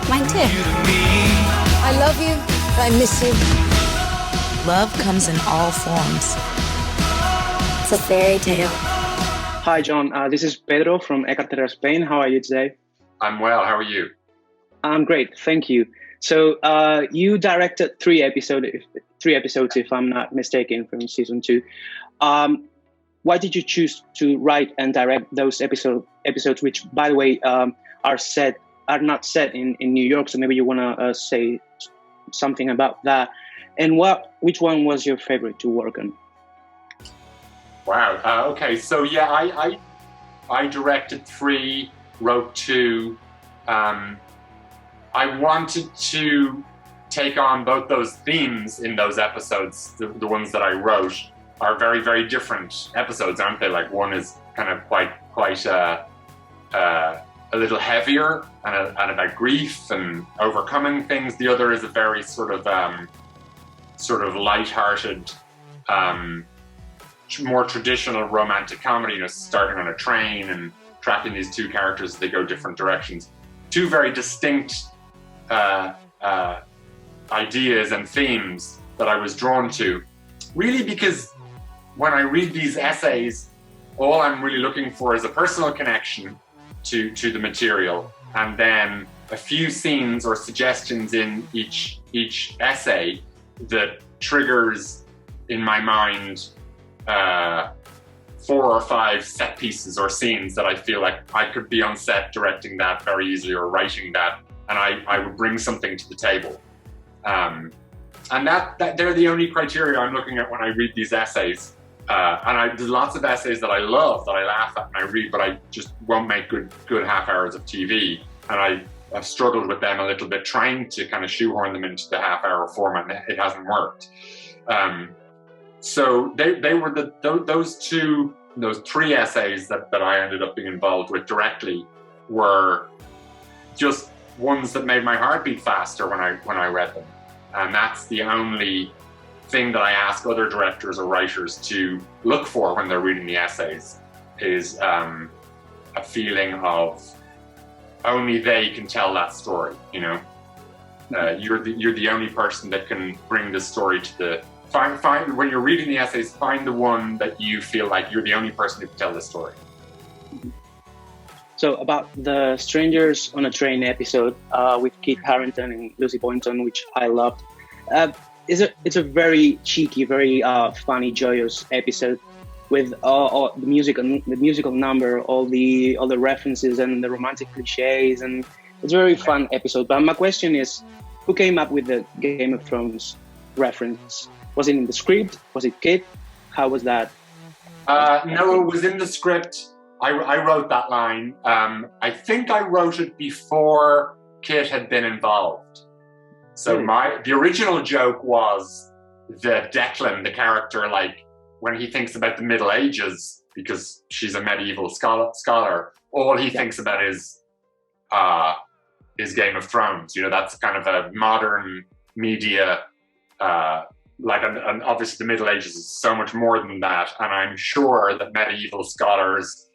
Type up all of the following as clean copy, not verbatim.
Mine too. I love you. I miss you. Love comes in all forms. It's a fairy tale. Hi, John. This is Pedro from Ecatera, Spain. How are you today? I'm well. How are you? I'm great. Thank you. So you directed three episodes, if I'm not mistaken, from season 2. Why did you choose to write and direct those episodes, which, by the way, are not set in New York? So maybe you want to say something about that. And which one was your favorite to work on? Wow. Okay. So yeah, I directed 3, wrote 2. I wanted to take on both those themes in those episodes. The ones that I wrote are very, very different episodes, aren't they? Like, one is kind of quite a little heavier and about grief and overcoming things. The other is a very sort of light-hearted, more traditional romantic comedy, starting on a train and tracking these 2 characters as they go different directions. 2 very distinct ideas and themes that I was drawn to, really, because when I read these essays, all I'm really looking for is a personal connection to the material, and then a few scenes or suggestions in each essay that triggers in my mind 4 or 5 set pieces or scenes that I feel like I could be on set directing that very easily or writing that, and I would bring something to the table. And that they're the only criteria I'm looking at when I read these essays. And there's lots of essays that I love, that I laugh at and I read, but I just won't make good half hours of TV. And I've struggled with them a little bit, trying to kind of shoehorn them into the half-hour format, and it hasn't worked. So they were those 3 essays that I ended up being involved with directly were just ones that made my heart beat faster when I read them. And that's the only thing that I ask other directors or writers to look for when they're reading the essays, is a feeling of only they can tell that story. You're the only person that can bring this story to the find when you're reading the essays, find the one that you feel like you're the only person who can tell the story. So about the Strangers on a Train episode with Kit Harington and Lucy Boynton, which I loved, it's a very cheeky, very funny, joyous episode with all the musical number, all the references and the romantic cliches, and it's a very fun episode. But my question is, who came up with the Game of Thrones reference? Was it in the script? Was it Kit? How was that? No, it was in the script. I wrote that line. I think I wrote it before Kit had been involved. So the original joke was that Declan, the character, like, when he thinks about the Middle Ages, because she's a medieval scholar, all he thinks about is Game of Thrones. That's kind of a modern media, and obviously the Middle Ages is so much more than that. And I'm sure that medieval scholars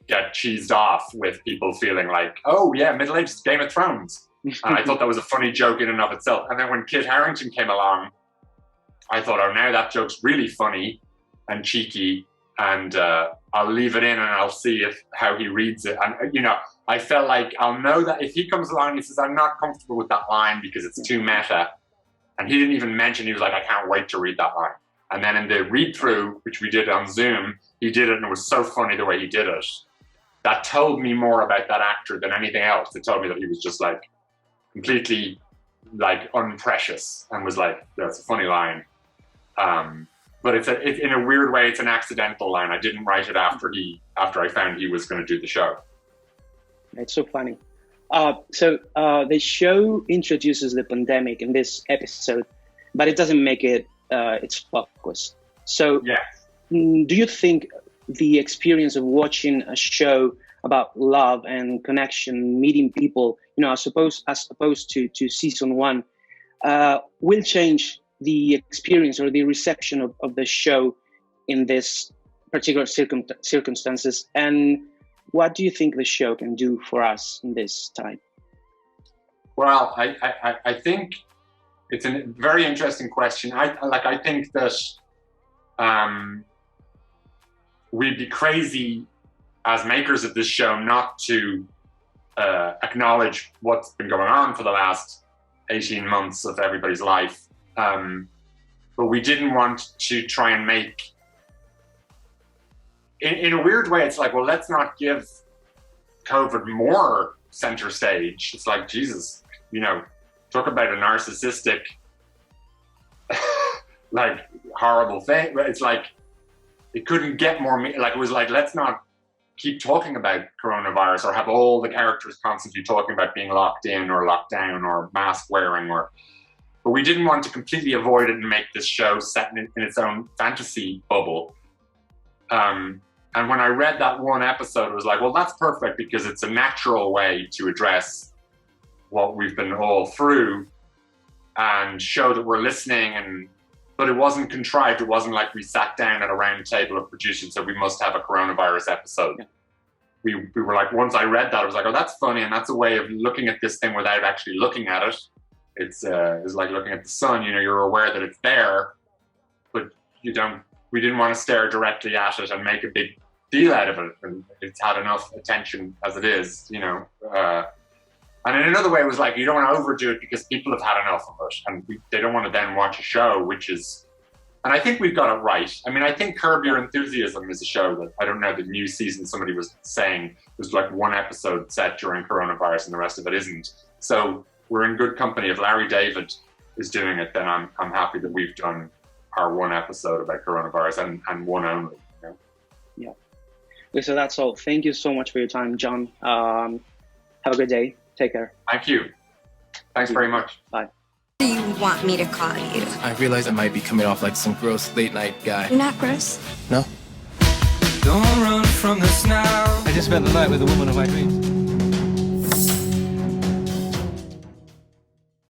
get cheesed off with people feeling like, oh yeah, Middle Ages, Game of Thrones. And I thought that was a funny joke in and of itself. And then when Kit Harington came along, I thought, oh, now that joke's really funny and cheeky, and I'll leave it in and I'll see how he reads it. And I felt like I'll know that if he comes along and he says, I'm not comfortable with that line because it's too meta, and he didn't even mention, he was like, I can't wait to read that line. And then in the read-through, which we did on Zoom, he did it, and it was so funny the way he did it. That told me more about that actor than anything else. It told me that he was just like completely like unprecious and was like, that's a funny line. But it's in a weird way, it's an accidental line. I didn't write it after I found he was going to do the show. It's so funny. So the show introduces the pandemic in this episode, but it doesn't make it its focus. So yeah. Do you think the experience of watching a show about love and connection, meeting people, as opposed to season 1, will change the experience or the reception of the show in this particular circumstances? And what do you think the show can do for us in this time? Well, I think it's a very interesting question. I think that we'd be crazy as makers of this show not to acknowledge what's been going on for the last 18 months of everybody's life. But we didn't want to try and make, in a weird way, it's like, well, let's not give COVID more center stage. It's like, Jesus, you know, talk about a narcissistic, like, horrible thing. It's like, it couldn't get more, like, it was like, let's not keep talking about coronavirus or have all the characters constantly talking about being locked in or locked down or mask wearing, or, but we didn't want to completely avoid it and make this show set in its own fantasy bubble. And when I read that one episode, it was like, well, that's perfect because it's a natural way to address what we've been all through and show that we're listening. But it wasn't contrived. It wasn't like we sat down at a round table of producers and said, we must have a coronavirus episode. Yeah. We were like, once I read that, I was like, oh, that's funny. And that's a way of looking at this thing without actually looking at it. It's like looking at the sun, you know, you're aware that it's there, but we didn't want to stare directly at it and make a big deal out of it. And it's had enough attention as it is, you know. And in another way, it was like, you don't want to overdo it because people have had enough of it. And they don't want to then watch a show, which is, and I think we've got it right. I mean, I think Curb Your Enthusiasm is a show that, I don't know, the new season, somebody was saying, there's like one episode set during coronavirus and the rest of it isn't. So we're in good company. If Larry David is doing it, then I'm happy that we've done our one episode about coronavirus and one only. You know? Yeah. Okay, so that's all. Thank you so much for your time, John. Have a good day. Take care. Thank you. Thanks very much. Bye. Do you want me to call you? I realize I might be coming off like some gross late night guy. You're not gross. No? Don't run from this now. I just spent the night with the woman of my dreams.